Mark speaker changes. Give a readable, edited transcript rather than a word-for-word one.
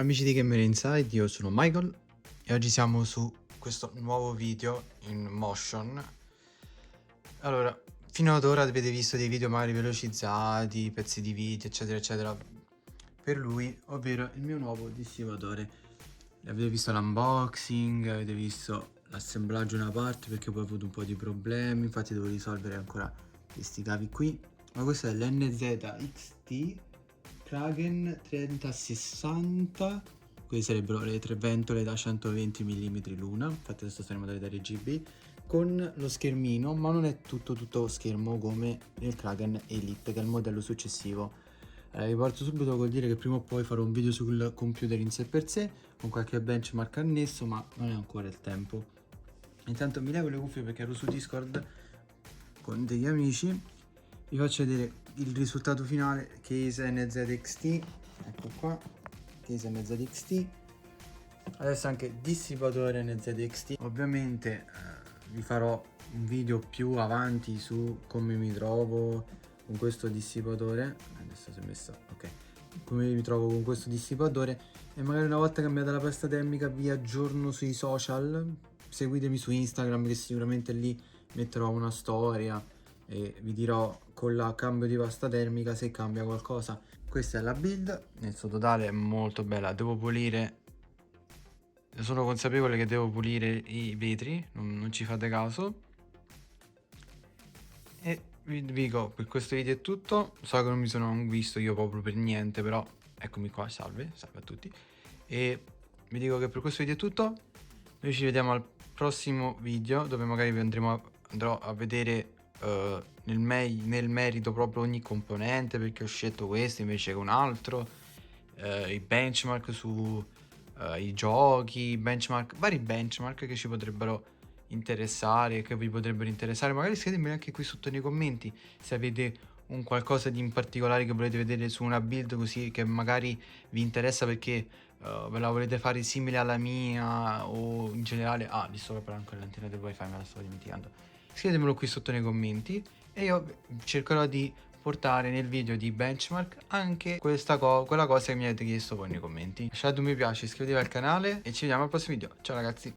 Speaker 1: Amici di Gamer Inside, io sono Michael e oggi siamo su questo nuovo video in motion. Allora, fino ad ora avete visto dei video magari velocizzati, pezzi di video, eccetera eccetera, per lui, ovvero il mio nuovo dissivatore. Avete visto l'unboxing, avete visto l'assemblaggio una parte perché poi ho avuto un po' di problemi, infatti devo risolvere ancora questi cavi qui. Ma questo è l'NZXT Kraken 3060. Queste sarebbero le tre ventole da 120 mm l'una, infatti adesso sono in modalità RGB, con lo schermino, ma non è tutto schermo come nel Kraken Elite, che è il modello successivo. Vi porto subito col dire che prima o poi farò un video sul computer in sé per sé, con qualche benchmark annesso, ma non è ancora il tempo. Intanto mi levo le cuffie perché ero su Discord con degli amici. Vi faccio vedere il risultato finale, case NZXT, ecco qua, case NZXT, adesso anche dissipatore NZXT. Ovviamente vi farò un video più avanti su come mi trovo con questo dissipatore, adesso si è messo, ok, come mi trovo con questo dissipatore, e magari una volta cambiata la pasta termica vi aggiorno sui social, seguitemi su Instagram che sicuramente lì metterò una storia e vi dirò con la cambio di pasta termica se cambia qualcosa. Questa è la build, nel suo totale è molto bella, devo pulire, sono consapevole che devo pulire i vetri, non ci fate caso. E vi dico, per questo video è tutto, so che non mi sono visto io proprio per niente, però eccomi qua, salve a tutti. E vi dico che per questo video è tutto, noi ci vediamo al prossimo video dove magari vi andrò a vedere nel merito proprio ogni componente, perché ho scelto questo invece che un altro, i benchmark su i giochi, benchmark, vari benchmark che ci potrebbero interessare, che vi potrebbero interessare. Magari scrivetemi anche qui sotto nei commenti se avete un qualcosa di in particolare che volete vedere su una build così che magari vi interessa perché ve la volete fare simile alla mia o in generale. Ah, di sopra anche l'antenna del wifi, me la stavo dimenticando. Scrivetemelo qui sotto nei commenti e io cercherò di portare nel video di benchmark anche quella cosa che mi avete chiesto voi nei commenti. Lasciate un mi piace, iscrivetevi al canale e ci vediamo al prossimo video. Ciao ragazzi.